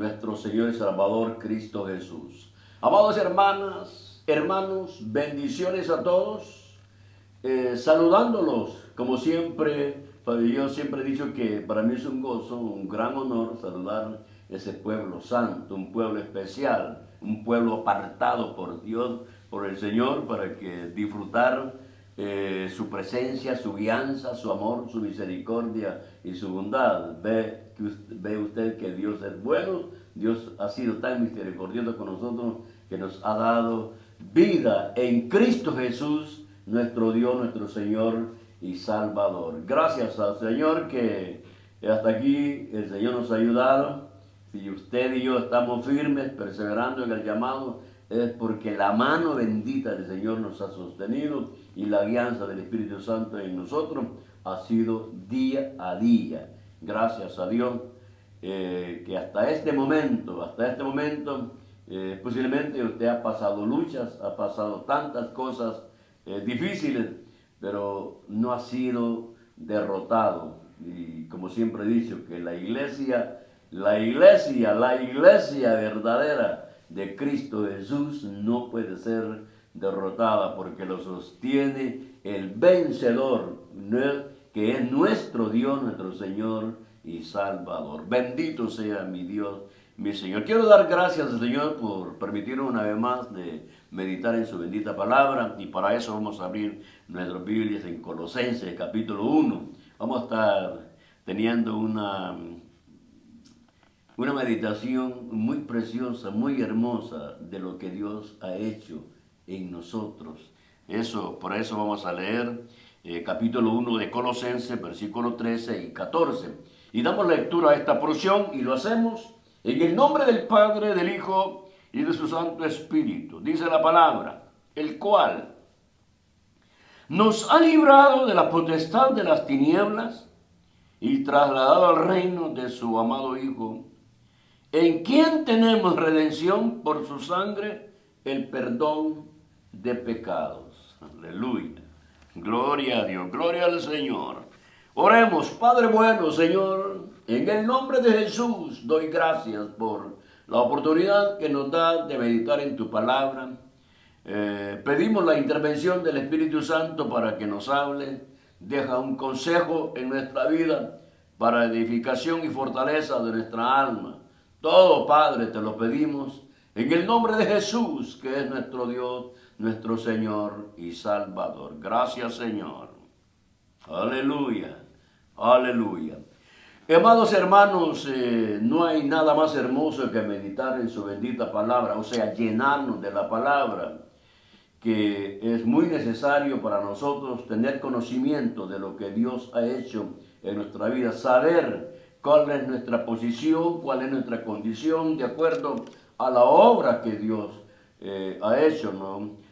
nuestro Señor y Salvador Cristo Jesús. Amados hermanos, bendiciones a todos, saludándolos como siempre. Yo siempre he dicho que para mí es un gozo, un gran honor saludar ese pueblo santo, un pueblo especial, un pueblo apartado por Dios, por el Señor, para que disfrutar su presencia, su guianza, su amor, su misericordia y su bondad. Ve usted que Dios es bueno. Dios ha sido tan misericordioso con nosotros que nos ha dado vida en Cristo Jesús, nuestro Dios, nuestro Señor y Salvador. Gracias al Señor que hasta aquí el Señor nos ha ayudado. Si usted y yo estamos firmes, perseverando en el llamado, es porque la mano bendita del Señor nos ha sostenido y la guianza del Espíritu Santo en nosotros ha sido día a día. Gracias a Dios que hasta este momento, posiblemente usted ha pasado luchas, ha pasado tantas cosas difíciles, pero no ha sido derrotado. Y como siempre he dicho, que la iglesia verdadera de Cristo Jesús no puede ser derrotada, porque lo sostiene el vencedor, que es nuestro Dios, nuestro Señor y Salvador. Bendito sea mi Dios, mi Señor. Quiero dar gracias al Señor por permitirnos una vez más de meditar en su bendita palabra, y para eso vamos a abrir nuestras Biblias en Colosenses capítulo 1. Vamos a estar teniendo una meditación muy preciosa, muy hermosa de lo que Dios ha hecho en nosotros. Por eso vamos a leer capítulo 1 de Colosenses, versículos 13 y 14. Y damos lectura a esta porción y lo hacemos en el nombre del Padre, del Hijo y de su Santo Espíritu. Dice la palabra, el cual nos ha librado de la potestad de las tinieblas y trasladado al reino de su amado Hijo, en quien tenemos redención por su sangre, el perdón de pecados. Aleluya. Gloria a Dios, gloria al Señor. Oremos. Padre bueno, Señor, en el nombre de Jesús doy gracias por la oportunidad que nos da de meditar en tu palabra. Pedimos la intervención del Espíritu Santo para que nos hable. Deja un consejo en nuestra vida para edificación y fortaleza de nuestra alma. Todo, Padre, te lo pedimos en el nombre de Jesús, que es nuestro Dios, nuestro Señor y Salvador. Gracias, Señor. Aleluya, aleluya. Amados hermanos, no hay nada más hermoso que meditar en su bendita palabra, o sea, llenarnos de la palabra, que es muy necesario para nosotros tener conocimiento de lo que Dios ha hecho en nuestra vida, saber cuál es nuestra posición, cuál es nuestra condición, de acuerdo a la obra que Dios ha hecho, ¿no?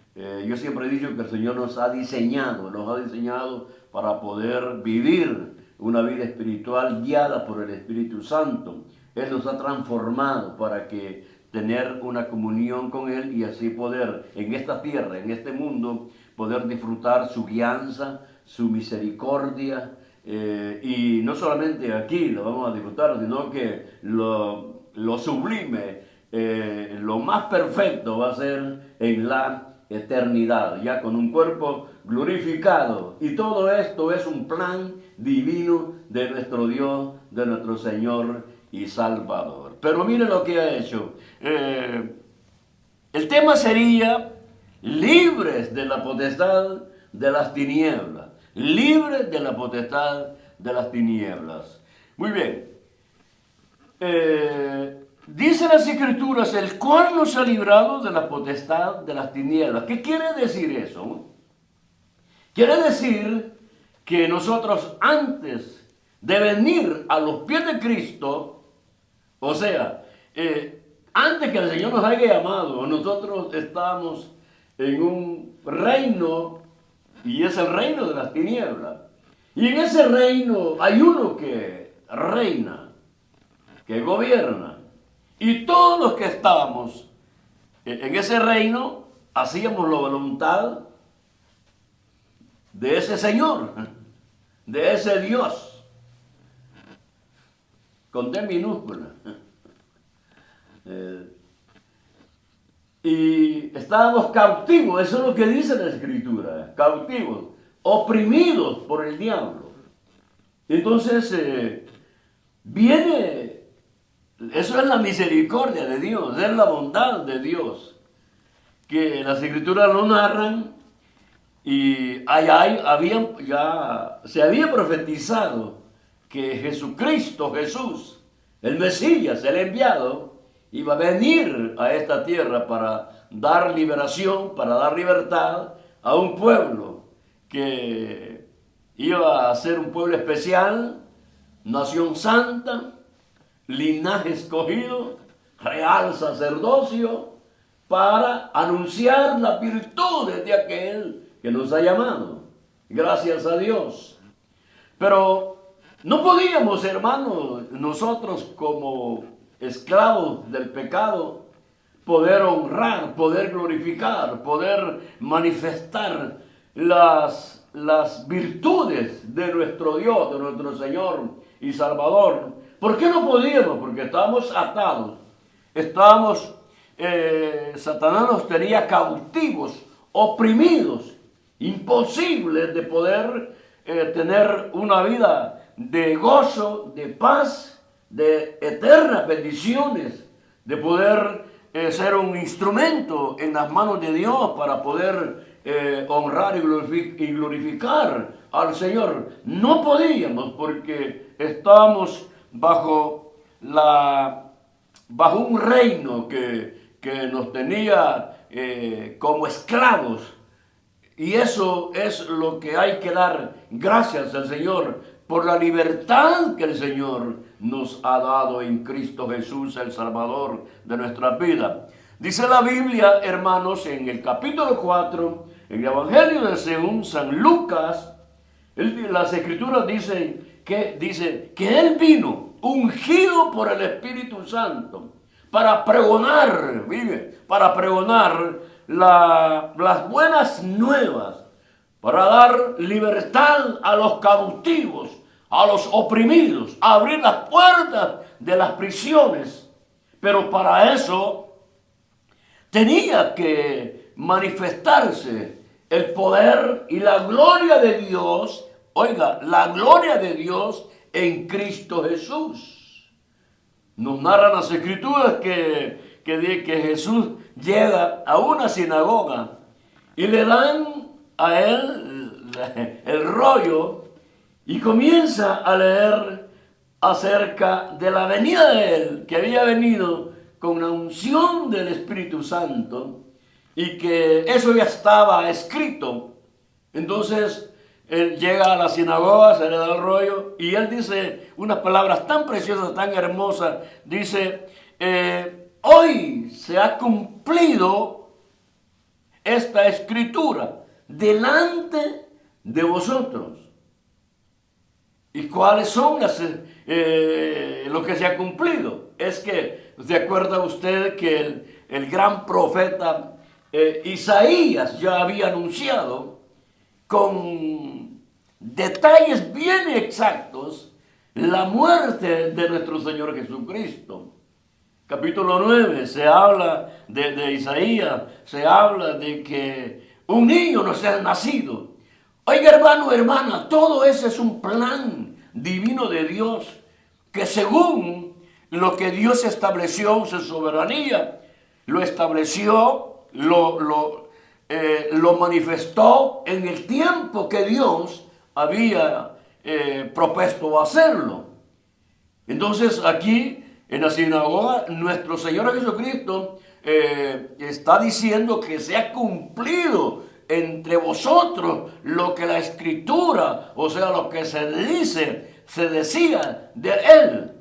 Yo siempre he dicho que el Señor nos ha diseñado para poder vivir una vida espiritual guiada por el Espíritu Santo. Él nos ha transformado para que tener una comunión con Él y así poder en esta tierra, en este mundo, poder disfrutar su guianza, su misericordia. Y no solamente aquí lo vamos a disfrutar, sino que lo sublime, lo más perfecto va a ser en la eternidad, ya con un cuerpo glorificado. Y todo esto es un plan divino de nuestro Dios, de nuestro Señor y Salvador. Pero mire lo que ha hecho. El tema sería libres de la potestad de las tinieblas. Libres de la potestad de las tinieblas. Muy bien. Dice las Escrituras, el cual nos ha librado de la potestad de las tinieblas. ¿Qué quiere decir eso? Quiere decir que nosotros, antes de venir a los pies de Cristo, o sea, antes que el Señor nos haya llamado, nosotros estábamos en un reino, y es el reino de las tinieblas. Y en ese reino hay uno que reina, que gobierna. Y todos los que estábamos en ese reino hacíamos la voluntad de ese Señor, de ese Dios, con D minúscula. Y estábamos cautivos, eso es lo que dice la Escritura, cautivos, oprimidos por el diablo. Entonces, viene, eso es la misericordia de Dios, es la bondad de Dios, que las Escrituras lo narran y se había profetizado que Jesucristo, Jesús, el Mesías, el enviado, iba a venir a esta tierra para dar liberación, para dar libertad a un pueblo que iba a ser un pueblo especial, nación santa, linaje escogido, real sacerdocio, para anunciar las virtudes de aquel que nos ha llamado. Gracias a Dios. Pero no podíamos, hermanos, nosotros como esclavos del pecado, poder honrar, poder glorificar, poder manifestar las virtudes de nuestro Dios, de nuestro Señor y Salvador. ¿Por qué no podíamos? Porque estábamos atados, Satanás nos tenía cautivos, oprimidos, imposibles de poder tener una vida de gozo, de paz, de eternas bendiciones, de poder ser un instrumento en las manos de Dios para poder honrar y glorificar al Señor. No podíamos porque estábamos bajo un reino que nos tenía como esclavos. Y eso es lo que hay que dar gracias al Señor por la libertad que el Señor nos ha dado en Cristo Jesús, el Salvador de nuestra vida. Dice la Biblia, hermanos, en el capítulo 4, en el Evangelio de según San Lucas, las Escrituras dicen que Él vino ungido por el Espíritu Santo para pregonar, para pregonar las buenas nuevas, para dar libertad a los cautivos, a los oprimidos, a abrir las puertas de las prisiones. Pero para eso tenía que manifestarse el poder y la gloria de Dios, oiga, la gloria de Dios en Cristo Jesús. Nos narran las Escrituras que Jesús llega a una sinagoga y le dan a él el rollo y comienza a leer acerca de la venida de él, que había venido con la unción del Espíritu Santo y que eso ya estaba escrito. Entonces él llega a la sinagoga, se le da el rollo y él dice unas palabras tan preciosas, tan hermosas. Dice, hoy se ha cumplido esta escritura delante de vosotros. ¿Y cuáles son lo que se ha cumplido? Es que, ¿se acuerda usted que el gran profeta Isaías ya había anunciado con detalles bien exactos la muerte de nuestro Señor Jesucristo? Capítulo 9 se habla de Isaías, se habla de que un niño nos ha nacido. Oiga, hermano, hermana, todo eso es un plan divino de Dios, que según lo que Dios estableció en su soberanía, lo estableció, lo manifestó en el tiempo que Dios había propuesto hacerlo. Entonces aquí en la sinagoga nuestro Señor Jesucristo está diciendo que se ha cumplido entre vosotros lo que la Escritura, o sea, lo que se decía de Él,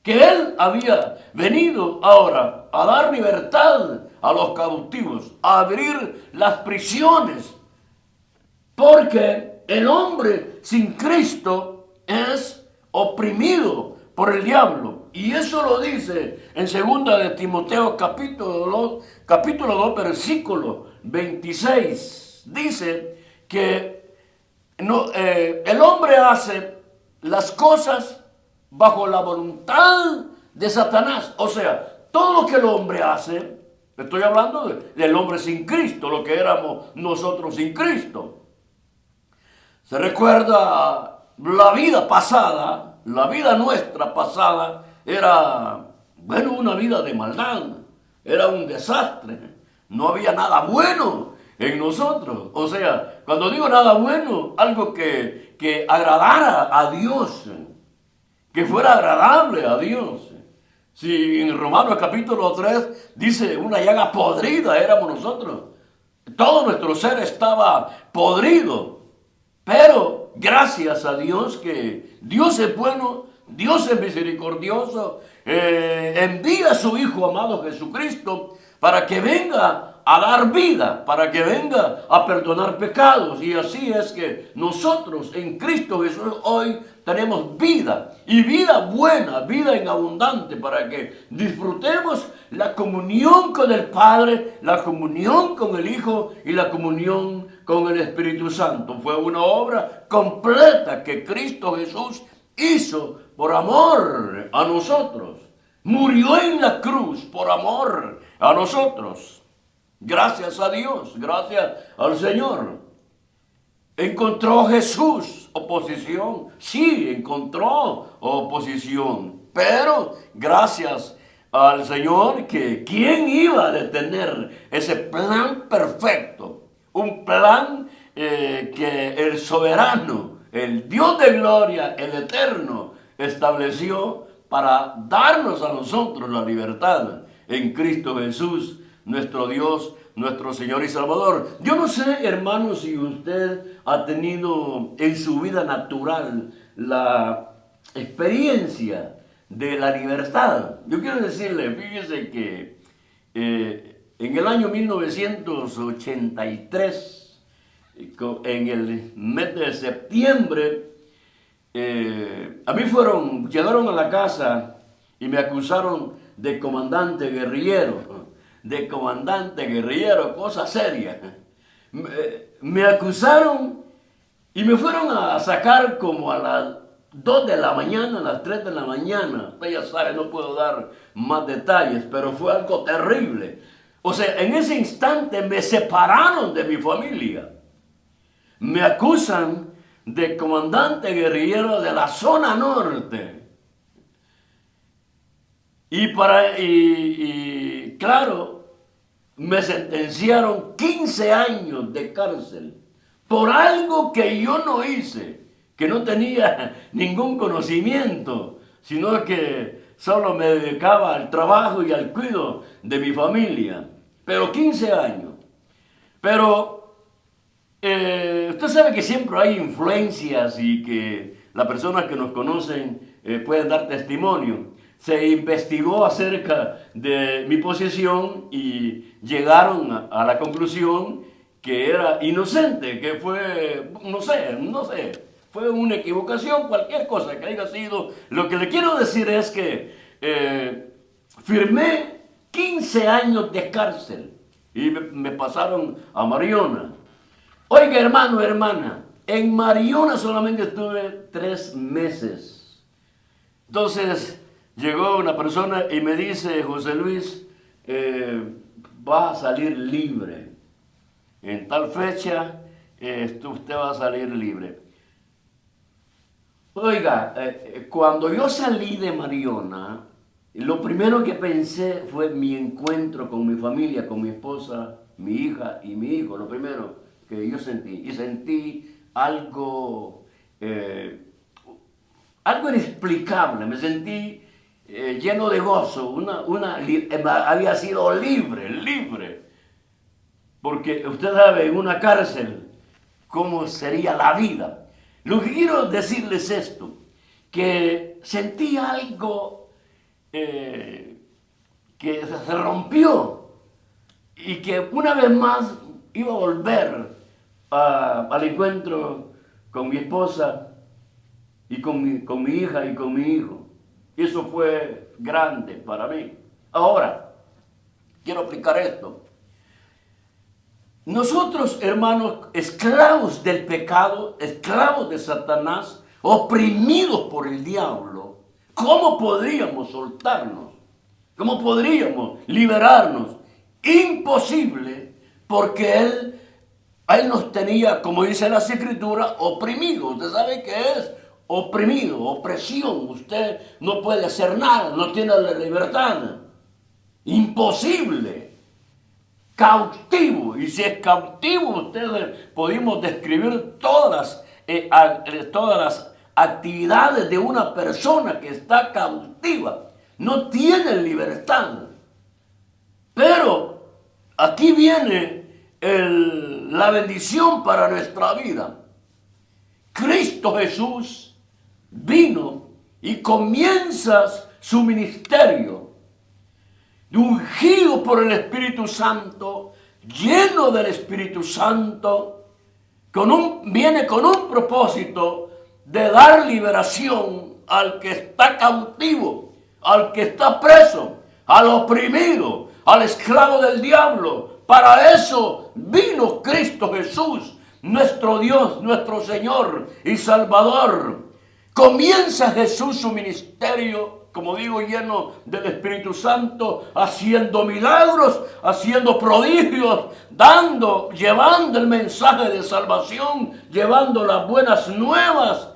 que Él había venido ahora a dar libertad a los cautivos, a abrir las prisiones, porque el hombre sin Cristo es oprimido por el diablo. Y eso lo dice en 2 de Timoteo capítulo 2, versículo 26. Dice que el hombre hace las cosas bajo la voluntad de Satanás. O sea, todo lo que el hombre hace, estoy hablando del hombre sin Cristo, lo que éramos nosotros sin Cristo. Se recuerda la vida pasada, la vida nuestra pasada era, bueno, una vida de maldad, era un desastre, no había nada bueno en nosotros. O sea, cuando digo nada bueno, algo que agradara a Dios, que fuera agradable a Dios. Si en Romanos capítulo 3 dice una llaga podrida éramos nosotros, todo nuestro ser estaba podrido. Pero gracias a Dios que Dios es bueno, Dios es misericordioso, envía a su Hijo amado Jesucristo para que venga a dar vida, para que venga a perdonar pecados. Y así es que nosotros en Cristo Jesús hoy tenemos vida, y vida buena, vida en abundante, para que disfrutemos la comunión con el Padre, la comunión con el Hijo y la comunión con el Espíritu Santo. Fue una obra completa que Cristo Jesús hizo por amor a nosotros. Murió en la cruz por amor a nosotros. Gracias a Dios, gracias al Señor. ¿Encontró Jesús oposición? Sí, encontró oposición. Pero gracias al Señor, que ¿quién iba a detener ese plan perfecto? Un plan que el soberano, el Dios de gloria, el eterno, estableció para darnos a nosotros la libertad en Cristo Jesús, nuestro Dios, nuestro Señor y Salvador. Yo no sé, hermanos, si usted ha tenido en su vida natural la experiencia de la libertad. Yo quiero decirle, fíjese que en el año 1983, en el mes de septiembre, a mí llegaron a la casa y me acusaron de comandante guerrillero, cosa seria. Me acusaron y me fueron a sacar como a las 2 de la mañana, a las 3 de la mañana. Usted ya sabe, no puedo dar más detalles, pero fue algo terrible. O sea, en ese instante me separaron de mi familia. Me acusan de comandante guerrillero de la zona norte. Y claro, me sentenciaron 15 años de cárcel por algo que yo no hice, que no tenía ningún conocimiento, sino que solo me dedicaba al trabajo y al cuidado de mi familia. Pero 15 años. Pero usted sabe que siempre hay influencias y que las personas que nos conocen pueden dar testimonio. Se investigó acerca de mi posesión y llegaron a la conclusión que era inocente, que fue, no sé, fue una equivocación, cualquier cosa que haya sido. Lo que le quiero decir es que firmé 15 años de cárcel y me pasaron a Mariona. Oiga, hermano, hermana, en Mariona solamente estuve 3 meses. Entonces llegó una persona y me dice: José Luis, va a salir libre. En tal fecha usted va a salir libre. Oiga, cuando yo salí de Mariona, lo primero que pensé fue mi encuentro con mi familia, con mi esposa, mi hija y mi hijo. Lo primero que yo sentí. Y sentí algo inexplicable. Me sentí lleno de gozo. Había sido libre. Porque usted sabe, en una cárcel, cómo sería la vida. Lo que quiero decirles es esto, que sentí algo que se rompió y que una vez más iba a volver al encuentro con mi esposa y con mi hija y con mi hijo. Y eso fue grande para mí. Ahora, quiero aplicar esto. Nosotros, hermanos, esclavos del pecado, esclavos de Satanás, oprimidos por el diablo, ¿cómo podríamos soltarnos? ¿Cómo podríamos liberarnos? Imposible, porque Él nos tenía, como dice las Escrituras, oprimidos. Usted sabe qué es oprimido, opresión. Usted no puede hacer nada, no tiene la libertad. Imposible. Cautivo. Y si es cautivo, ustedes podemos describir todas las actividades de una persona que está cautiva. No tiene libertad. Pero aquí viene la bendición para nuestra vida. Cristo Jesús vino y comienza su ministerio, ungido por el Espíritu Santo, lleno del Espíritu Santo, viene con un propósito de dar liberación al que está cautivo, al que está preso, al oprimido, al esclavo del diablo. Para eso vino Cristo Jesús, nuestro Dios, nuestro Señor y Salvador. Comienza Jesús su ministerio, como digo, lleno del Espíritu Santo, haciendo milagros, haciendo prodigios, llevando el mensaje de salvación, llevando las buenas nuevas.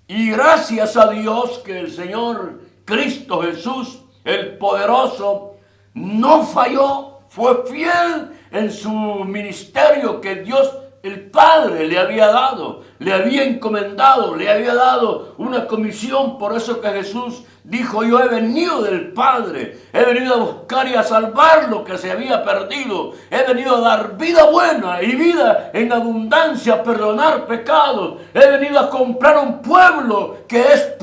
Y gracias a Dios que el Señor Cristo Jesús, el poderoso, no falló, fue fiel en su ministerio que Dios el Padre le había dado, le había encomendado, le había dado una comisión. Por eso que Jesús dijo: yo he venido del Padre, he venido a buscar y a salvar lo que se había perdido, he venido a dar vida buena y vida en abundancia, a perdonar pecados, he venido a comprar un pueblo que es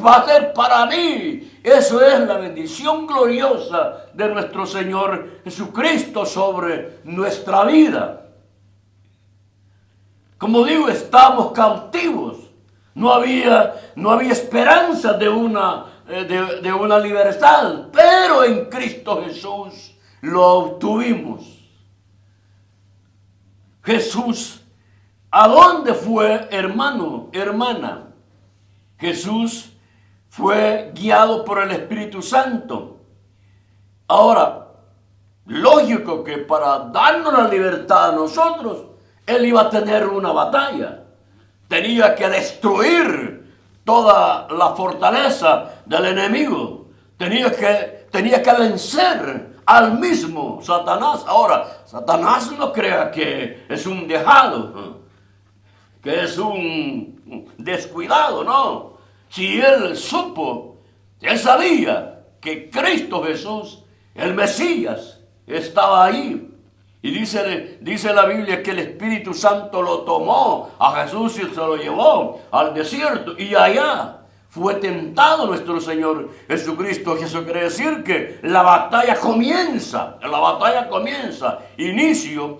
para mí. Eso es la bendición gloriosa de nuestro Señor Jesucristo sobre nuestra vida. Como digo, estamos cautivos. No había esperanza de una libertad, pero en Cristo Jesús lo obtuvimos. Jesús, ¿a dónde fue, hermano, hermana? Jesús fue guiado por el Espíritu Santo. Ahora, lógico que para darnos la libertad a nosotros, Él iba a tener una batalla. Tenía que destruir toda la fortaleza del enemigo. Tenía que vencer al mismo Satanás. Ahora, Satanás no crea que es un dejado, que es un descuidado, no. Si él sabía que Cristo Jesús, el Mesías, estaba ahí. Y dice la Biblia que el Espíritu Santo lo tomó a Jesús y se lo llevó al desierto. Y allá fue tentado nuestro Señor Jesucristo. Eso quiere decir que la batalla comienza. Inició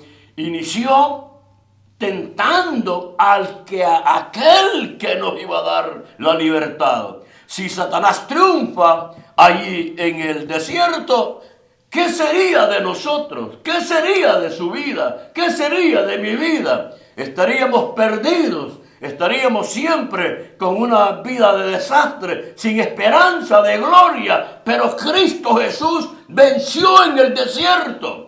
tentando aquel que nos iba a dar la libertad. Si Satanás triunfa allí en el desierto, ¿qué sería de nosotros? ¿Qué sería de su vida? ¿Qué sería de mi vida? Estaríamos perdidos. Estaríamos siempre con una vida de desastre, sin esperanza de gloria. Pero Cristo Jesús venció en el desierto.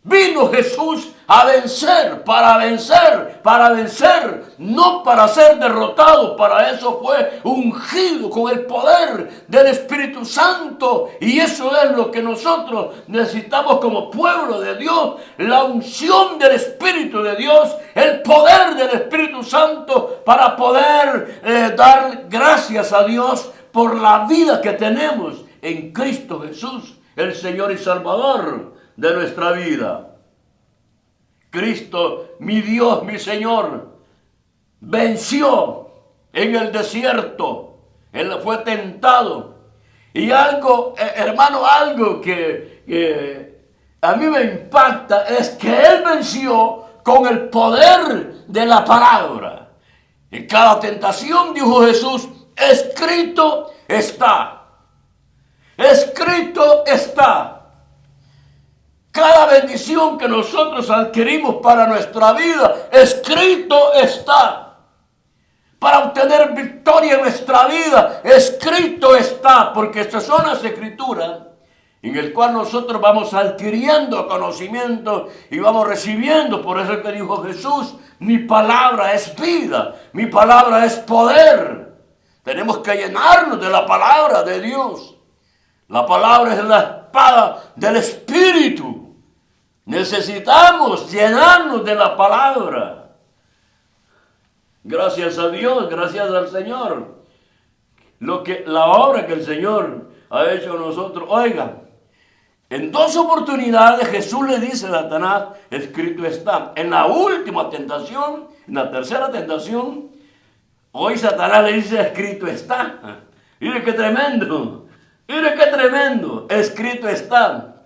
Vino Jesús a vencer, para vencer, no para ser derrotado. Para eso fue ungido con el poder del Espíritu Santo. Y eso es lo que nosotros necesitamos como pueblo de Dios: la unción del Espíritu de Dios, el poder del Espíritu Santo, para poder dar gracias a Dios por la vida que tenemos en Cristo Jesús, el Señor y Salvador de nuestra vida. Cristo, mi Dios, mi Señor, venció en el desierto. Él fue tentado. Y algo, hermano, algo que a mí me impacta es que Él venció con el poder de la palabra. En cada tentación dijo Jesús: escrito está. Escrito está. Cada bendición que nosotros adquirimos para nuestra vida, escrito está. Para obtener victoria en nuestra vida, escrito está. Porque estas son las escrituras en el cual nosotros vamos adquiriendo conocimiento y vamos recibiendo. Por eso es que dijo Jesús, mi palabra es vida, mi palabra es poder. Tenemos que llenarnos de la palabra de Dios. La palabra es la espada del Espíritu. Necesitamos llenarnos de la palabra. Gracias a Dios, gracias al Señor. La obra que el Señor ha hecho en nosotros. Oiga, en 2 oportunidades Jesús le dice a Satanás, escrito está. En la última tentación, en la tercera tentación, hoy Satanás le dice, escrito está. Mire qué tremendo, mire qué tremendo, escrito está.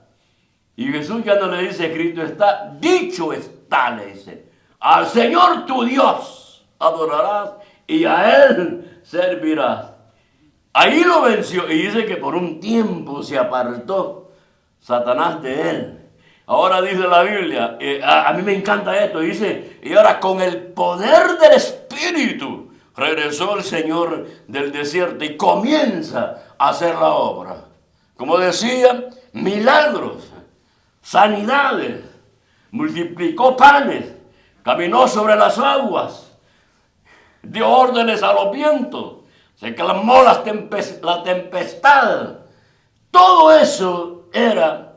Y Jesús ya no le dice, escrito está, dicho está, le dice. Al Señor tu Dios adorarás y a Él servirás. Ahí lo venció y dice que por un tiempo se apartó Satanás de él. Ahora dice la Biblia, a mí me encanta esto, dice, y ahora con el poder del Espíritu regresó el Señor del desierto y comienza a hacer la obra. Como decía, milagros, sanidades, multiplicó panes, caminó sobre las aguas, dio órdenes a los vientos, se calmó la tempestad. Todo eso era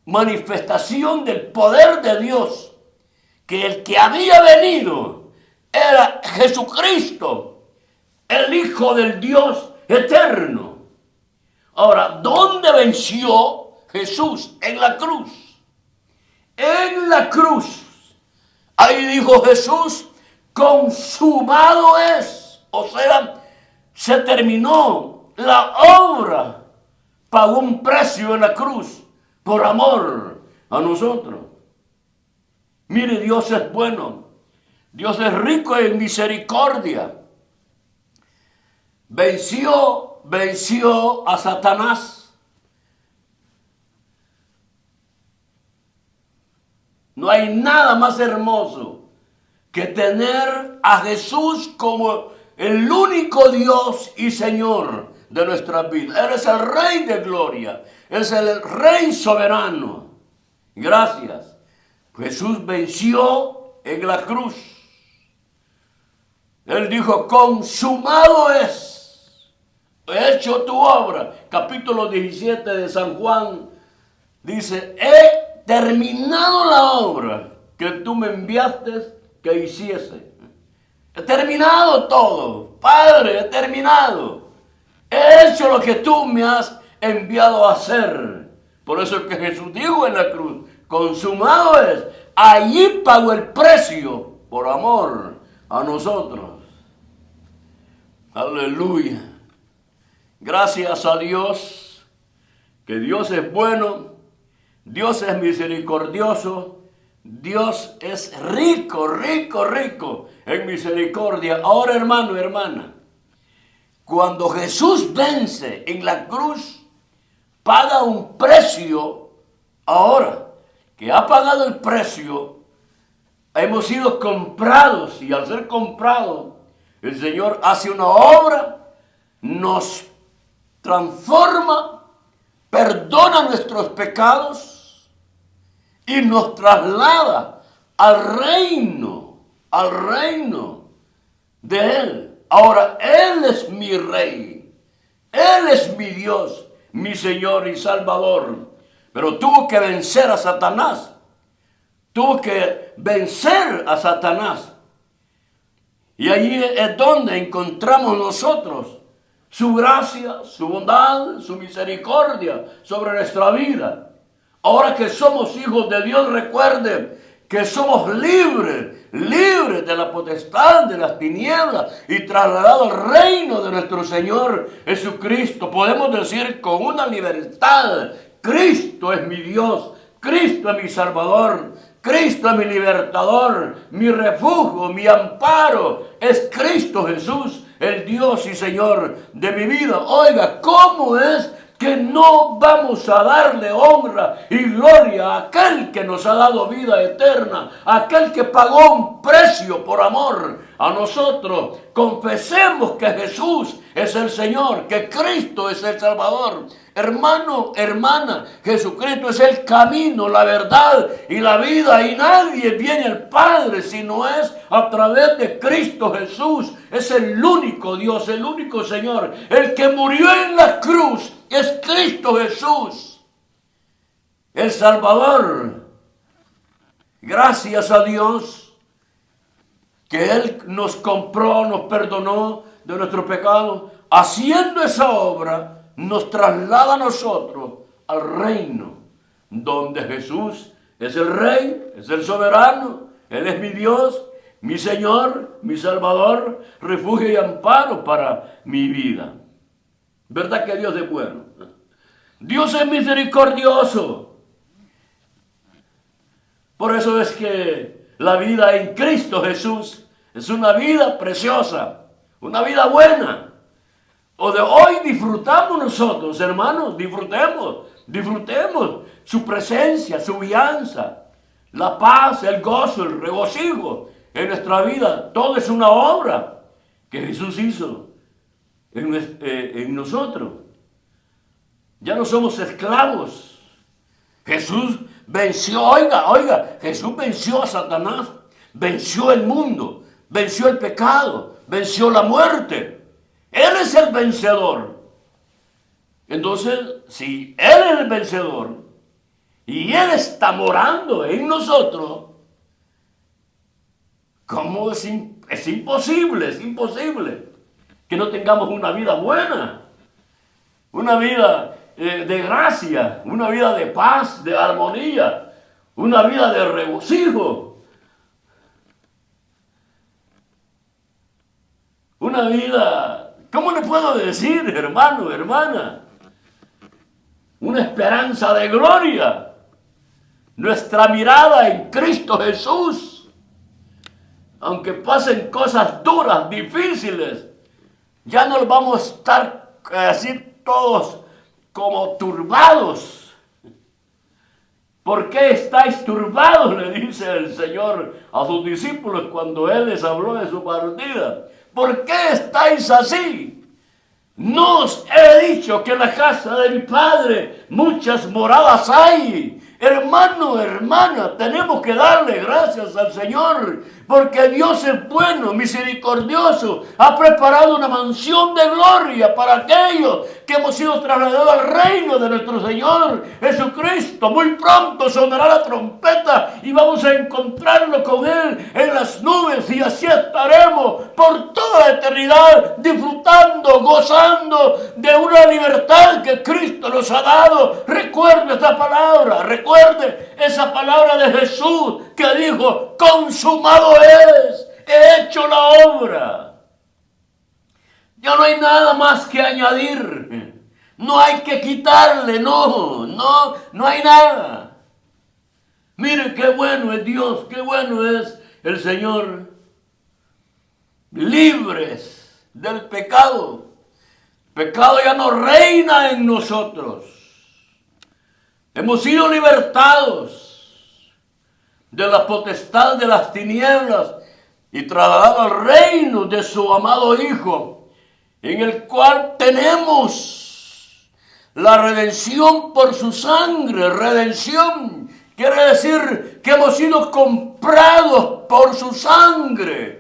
manifestación del poder de Dios, que el que había venido era Jesucristo, el Hijo del Dios eterno. Ahora, ¿dónde venció Jesús? En la cruz. En la cruz. Ahí dijo Jesús, consumado es. O sea, se terminó la obra. Pagó un precio en la cruz por amor a nosotros. Mire, Dios es bueno. Dios es rico en misericordia. Venció a Satanás. No hay nada más hermoso que tener a Jesús como el único Dios y Señor de nuestras vidas. Él es el Rey de gloria. Él es el Rey soberano. Gracias. Jesús venció en la cruz. Él dijo, consumado es. He hecho tu obra. Capítulo 17 de San Juan dice, he terminado la obra que tú me enviaste que hiciese. He terminado todo. Padre, he terminado. He hecho lo que tú me has enviado a hacer. Por eso es que Jesús dijo en la cruz, consumado es. Allí pagó el precio por amor a nosotros. Aleluya. Gracias a Dios, que Dios es bueno, Dios es misericordioso, Dios es rico, rico, rico en misericordia. Ahora, hermano y hermana, cuando Jesús vence en la cruz, paga un precio. Ahora que ha pagado el precio, hemos sido comprados, y al ser comprados, el Señor hace una obra, nos transforma, perdona nuestros pecados y nos traslada al reino de Él. Ahora, Él es mi Rey, Él es mi Dios, mi Señor y Salvador. Pero tuvo que vencer a Satanás, Y allí es donde encontramos nosotros su gracia, su bondad, su misericordia sobre nuestra vida. Ahora que somos hijos de Dios, recuerden que somos libres de la potestad de las tinieblas y trasladados al reino de nuestro Señor Jesucristo. Podemos decir con una libertad, Cristo es mi Dios, Cristo es mi Salvador, Cristo es mi libertador, mi refugio, mi amparo, es Cristo Jesús, el Dios y Señor de mi vida. Oiga, ¿cómo es que no vamos a darle honra y gloria a aquel que nos ha dado vida eterna, a aquel que pagó un precio por amor a nosotros. Confesemos que Jesús es el Señor, que Cristo es el Salvador. Hermano, hermana, Jesucristo es el camino, la verdad y la vida, y nadie viene al Padre si no es a través de Cristo Jesús. Es el único Dios, el único Señor. El que murió en la cruz es Cristo Jesús, el Salvador. Gracias a Dios que Él nos compró, nos perdonó de nuestro pecado. Haciendo esa obra, nos traslada a nosotros al reino, donde Jesús es el Rey, es el soberano. Él es mi Dios, mi Señor, mi Salvador, refugio y amparo para mi vida. ¿Verdad que Dios es bueno? Dios es misericordioso. Por eso es que la vida en Cristo Jesús es una vida preciosa, una vida buena. O de hoy disfrutamos nosotros, hermanos, disfrutemos su presencia, su guianza, la paz, el gozo, el regocijo en nuestra vida. Todo es una obra que Jesús hizo en nosotros. Ya no somos esclavos. Jesús venció, oiga, Jesús venció a Satanás, venció el mundo, venció el pecado, venció la muerte. Él es el vencedor. Entonces, si Él es el vencedor y Él está morando en nosotros, ¿cómo es imposible que no tengamos una vida buena, una vida de gracia, una vida de paz, de armonía, una vida de regocijo, una vida... ¿Cómo le puedo decir, hermano, hermana? Una esperanza de gloria. Nuestra mirada en Cristo Jesús. Aunque pasen cosas duras, difíciles, ya no vamos a estar así todos como turbados. ¿Por qué estáis turbados?, le dice el Señor a sus discípulos cuando Él les habló de su partida. ¿Por qué estáis así? ¿No os he dicho que en la casa de mi Padre muchas moradas hay? Hermano, hermana, tenemos que darle gracias al Señor, porque Dios es bueno, misericordioso, ha preparado una mansión de gloria para aquellos que hemos sido trasladados al reino de nuestro Señor Jesucristo. Muy pronto sonará la trompeta y vamos a encontrarlo con Él en las nubes, y así estaremos por toda la eternidad disfrutando, gozando de una libertad que Cristo nos ha dado. Recuerde esta palabra, recuerde esa palabra de Jesús que dijo: consumado es, he hecho la obra. Ya no hay nada más que añadir, no hay que quitarle, no hay nada. Mire qué bueno es Dios, qué bueno es el Señor. Libres del pecado. Pecado ya no reina en nosotros. Hemos sido libertados de la potestad de las tinieblas y trasladados al reino de su amado Hijo, en el cual tenemos la redención por su sangre. Redención quiere decir que hemos sido comprados por su sangre.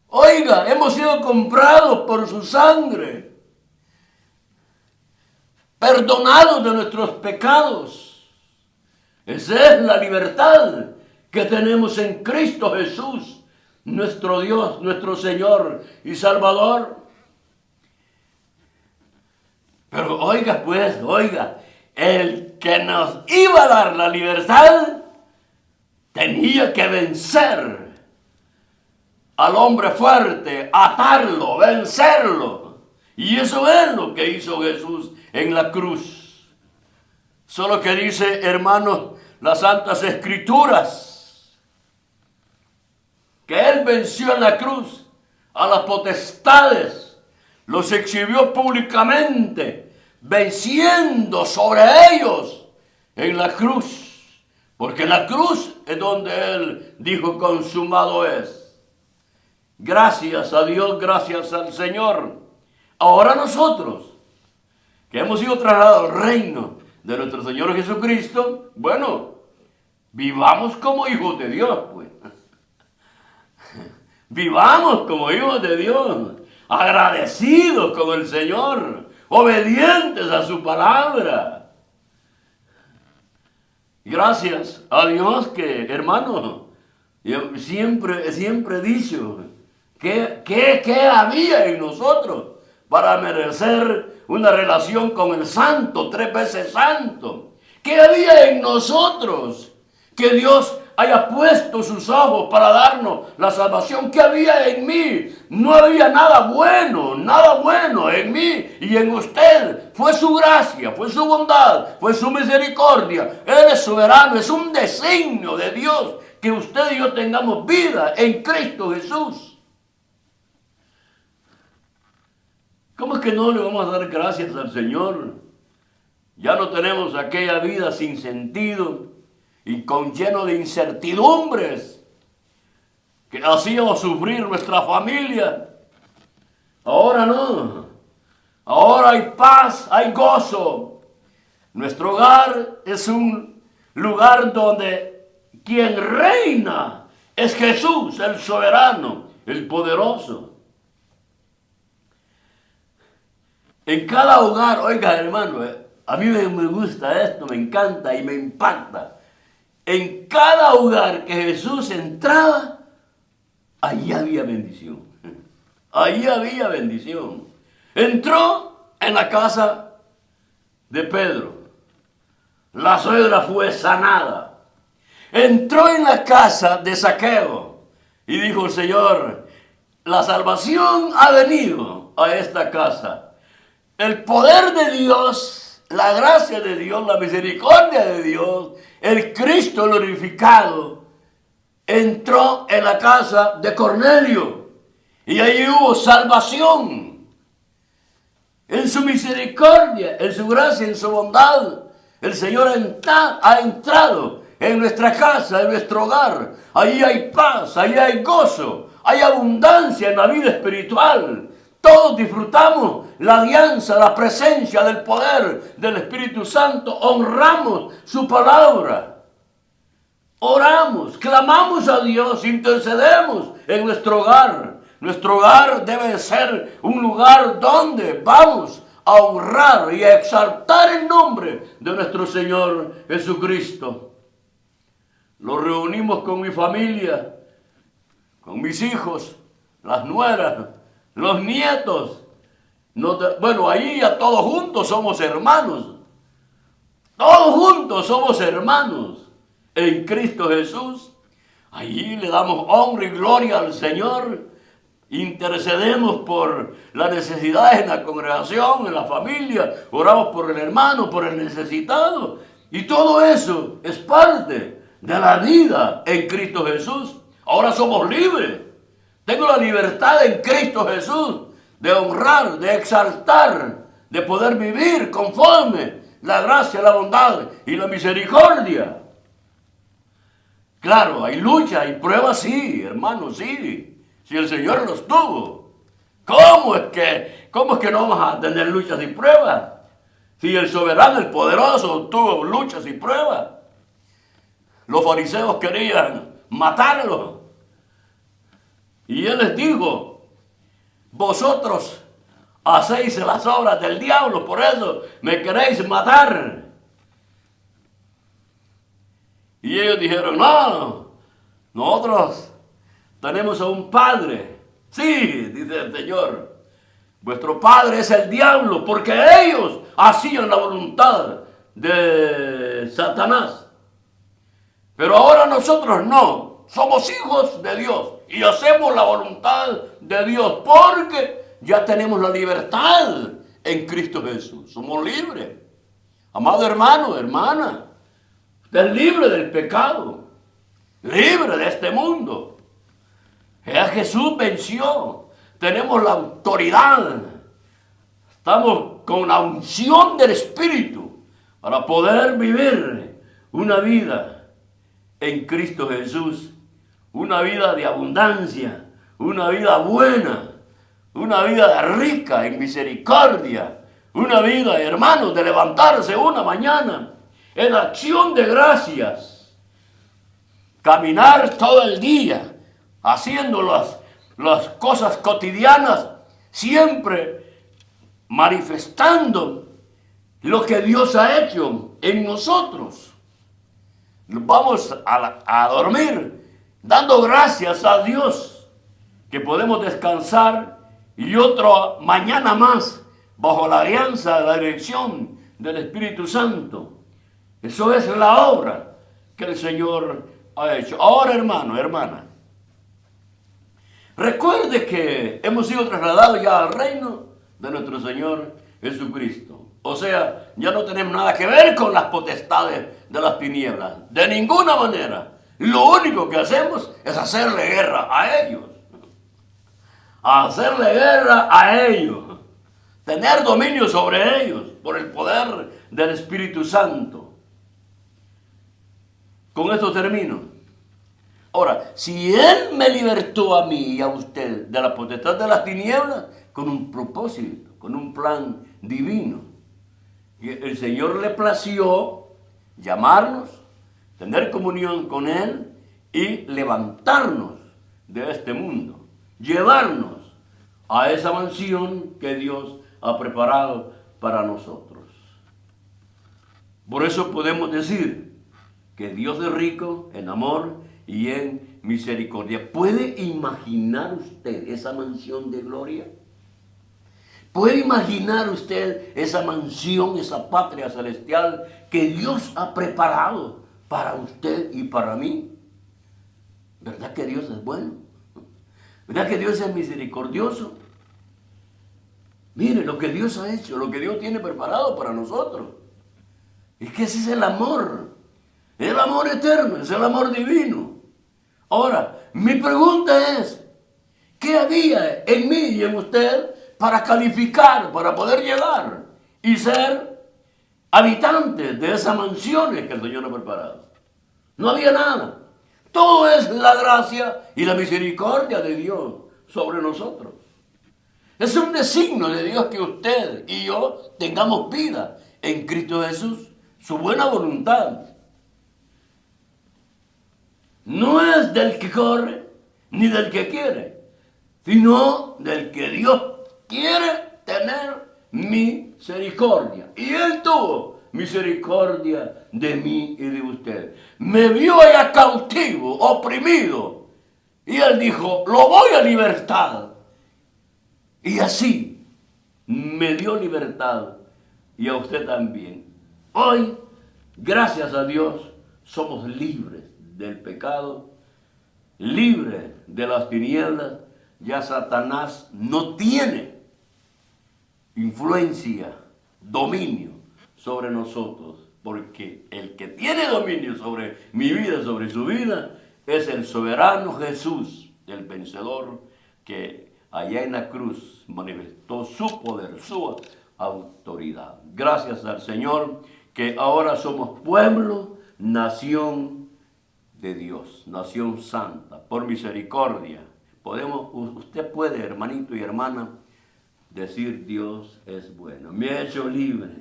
Oiga, hemos sido comprados por su sangre, perdonados de nuestros pecados. Esa es la libertad que tenemos en Cristo Jesús, nuestro Dios, nuestro Señor y Salvador. Pero oiga, el que nos iba a dar la libertad tenía que vencer al hombre fuerte, atarlo, vencerlo. Y eso es lo que hizo Jesús en la cruz. Solo que dice, hermanos, las Santas Escrituras, que Él venció en la cruz a las potestades, los exhibió públicamente, venciendo sobre ellos en la cruz. Porque en la cruz es donde Él dijo, consumado es. Gracias a Dios, gracias al Señor. Ahora nosotros, que hemos sido trasladados al reino de nuestro Señor Jesucristo, bueno, vivamos como hijos de Dios, pues. Vivamos como hijos de Dios, agradecidos con el Señor, obedientes a su palabra. Gracias a Dios que, hermano, yo siempre he dicho que había en nosotros para merecer una relación con el Santo, 3 veces Santo. ¿Qué había en nosotros que Dios haya puesto sus ojos para darnos la salvación? ¿Qué había en mí? No había nada bueno en mí y en usted. Fue su gracia, fue su bondad, fue su misericordia. Él es soberano, es un designio de Dios que usted y yo tengamos vida en Cristo Jesús. ¿Cómo es que no le vamos a dar gracias al Señor? Ya no tenemos aquella vida sin sentido y lleno de incertidumbres que hacíamos sufrir nuestra familia. Ahora no. Ahora hay paz, hay gozo. Nuestro hogar es un lugar donde quien reina es Jesús, el soberano, el poderoso. En cada hogar, oiga hermano, a mí me gusta esto, me encanta y me impacta. En cada hogar que Jesús entraba, allí había bendición. Allí había bendición. Entró en la casa de Pedro. La suegra fue sanada. Entró en la casa de Zaqueo y dijo el Señor, la salvación ha venido a esta casa. El poder de Dios, la gracia de Dios, la misericordia de Dios, el Cristo glorificado, entró en la casa de Cornelio y allí hubo salvación. En su misericordia, en su gracia, en su bondad, el Señor ha entrado en nuestra casa, en nuestro hogar. Allí hay paz, allí hay gozo, hay abundancia en la vida espiritual. Todos disfrutamos la alianza, la presencia del poder del Espíritu Santo. Honramos su palabra. Oramos, clamamos a Dios, intercedemos en nuestro hogar. Nuestro hogar debe ser un lugar donde vamos a honrar y a exaltar el nombre de nuestro Señor Jesucristo. Lo reunimos con mi familia, con mis hijos, las nueras, los nietos. Bueno, ahí ya todos juntos somos hermanos. Todos juntos somos hermanos en Cristo Jesús. Allí le damos honra y gloria al Señor. Intercedemos por las necesidades en la congregación, en la familia. Oramos por el hermano, por el necesitado. Y todo eso es parte de la vida en Cristo Jesús. Ahora somos libres. Tengo la libertad en Cristo Jesús de honrar, de exaltar, de poder vivir conforme la gracia, la bondad y la misericordia. Claro, hay lucha, hay pruebas, sí, hermano, sí. Si el Señor los tuvo, ¿cómo es que no vamos a tener luchas y pruebas? Si el soberano, el poderoso, tuvo luchas y pruebas. Los fariseos querían matarlo. Y Él les dijo, vosotros hacéis las obras del diablo, por eso me queréis matar. Y ellos dijeron, no, nosotros tenemos a un padre. Sí, dice el Señor, vuestro padre es el diablo, porque ellos hacían la voluntad de Satanás. Pero ahora nosotros no, somos hijos de Dios y hacemos la voluntad de Dios porque ya tenemos la libertad en Cristo Jesús. Somos libres. Amado hermano, hermana, usted es libre del pecado, libre de este mundo. Jesús venció. Tenemos la autoridad Estamos con la unción del Espíritu para poder vivir una vida en Cristo Jesús, una vida de abundancia, una vida buena, una vida rica en misericordia, una vida, hermanos, de levantarse una mañana en acción de gracias, caminar todo el día, haciendo las cosas cotidianas, siempre manifestando lo que Dios ha hecho en nosotros. Vamos a dormir dando gracias a Dios que podemos descansar y otra mañana más bajo la alianza, la dirección del Espíritu Santo. Eso es la obra que el Señor ha hecho. Ahora, hermano, hermana, recuerde que hemos sido trasladados ya al reino de nuestro Señor Jesucristo. O sea, ya no tenemos nada que ver con las potestades de las tinieblas. De ninguna manera. Lo único que hacemos es hacerle guerra a ellos. Hacerle guerra a ellos. Tener dominio sobre ellos por el poder del Espíritu Santo. Con esto termino. Ahora, si Él me libertó a mí y a usted de la potestad de las tinieblas, con un propósito, con un plan divino. Y el Señor le plació llamarnos, tener comunión con Él y levantarnos de este mundo, llevarnos a esa mansión que Dios ha preparado para nosotros. Por eso podemos decir que Dios es rico en amor y en misericordia. ¿Puede imaginar usted esa mansión de gloria? ¿Puede imaginar usted esa mansión, esa patria celestial que Dios ha preparado para usted y para mí? ¿Verdad que Dios es bueno? ¿Verdad que Dios es misericordioso? Mire lo que Dios ha hecho, lo que Dios tiene preparado para nosotros. Es que ese es el amor eterno, es el amor divino. Ahora, mi pregunta es, ¿qué había en mí y en usted para calificar, para poder llegar y ser habitantes de esas mansiones que el Señor ha preparado? No había nada. Todo es la gracia y la misericordia de Dios sobre nosotros. Es un designio de Dios que usted y yo tengamos vida en Cristo Jesús, su buena voluntad. No es del que corre ni del que quiere, sino del que Dios quiere tener misericordia. Y Él tuvo misericordia de mí y de usted. Me vio allá cautivo, oprimido. Y Él dijo, lo voy a libertar. Y así me dio libertad. Y a usted también. Hoy, gracias a Dios, somos libres del pecado, libres de las tinieblas. Ya Satanás no tiene influencia, dominio sobre nosotros, porque el que tiene dominio sobre mi vida, sobre su vida, es el soberano Jesús, el vencedor, que allá en la cruz manifestó su poder, su autoridad. Gracias al Señor que ahora somos pueblo, nación de Dios, nación santa, por misericordia. Usted puede, hermanito y hermana, decir Dios es bueno. Me ha hecho libre.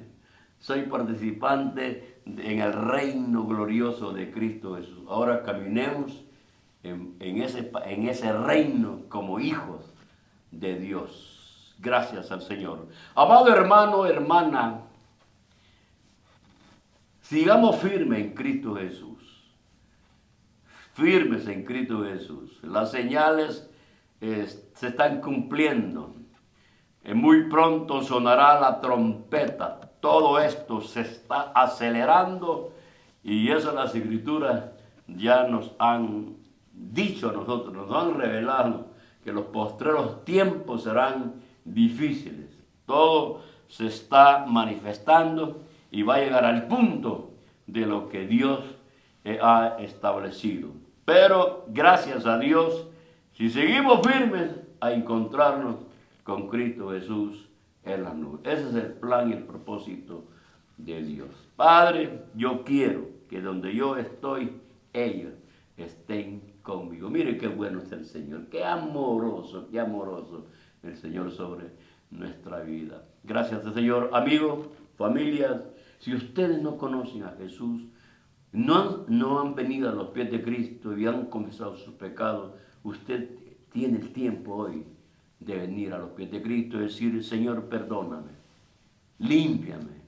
Soy participante en el reino glorioso de Cristo Jesús. Ahora caminemos en ese reino como hijos de Dios. Gracias al Señor. Amado hermano, hermana, sigamos firmes en Cristo Jesús. Firmes en Cristo Jesús. Las señales se están cumpliendo. Muy pronto sonará la trompeta. Todo esto se está acelerando y eso las Escrituras ya nos han dicho a nosotros, nos han revelado que los postreros tiempos serán difíciles. Todo se está manifestando y va a llegar al punto de lo que Dios ha establecido. Pero gracias a Dios, si seguimos firmes a encontrarnos con Cristo Jesús en las nubes. Ese es el plan y el propósito de Dios. Padre, yo quiero que donde yo estoy, ellos estén conmigo. Mire qué bueno es el Señor, qué amoroso el Señor sobre nuestra vida. Gracias, Señor. Amigos, familias, si ustedes no conocen a Jesús, no han venido a los pies de Cristo y han confesado sus pecados, usted tiene el tiempo hoy de venir a los pies de Cristo y decir, Señor, perdóname, límpiame,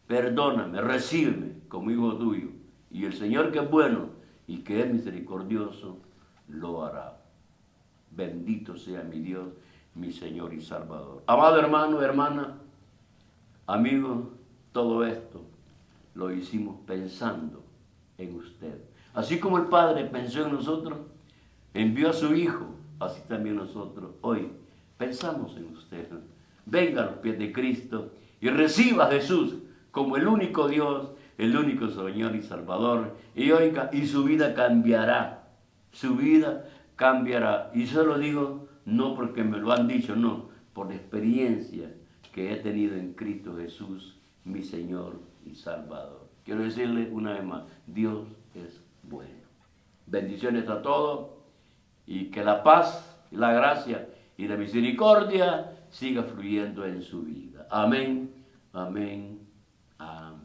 perdóname, recíbeme como hijo tuyo. Y el Señor, que es bueno y que es misericordioso, lo hará. Bendito sea mi Dios, mi Señor y Salvador. Amado hermano, hermana, amigo, todo esto lo hicimos pensando en usted. Así como el Padre pensó en nosotros, envió a su Hijo, así también nosotros hoy pensamos en usted. Venga a los pies de Cristo y reciba a Jesús como el único Dios, el único Señor y Salvador. Y oiga, y su vida cambiará. Su vida cambiará. Y se lo digo no porque me lo han dicho, no, por la experiencia que he tenido en Cristo Jesús, mi Señor y Salvador. Quiero decirle una vez más, Dios es bueno. Bendiciones a todos y que la paz, la gracia y la misericordia siga fluyendo en su vida. Amén, amén, amén.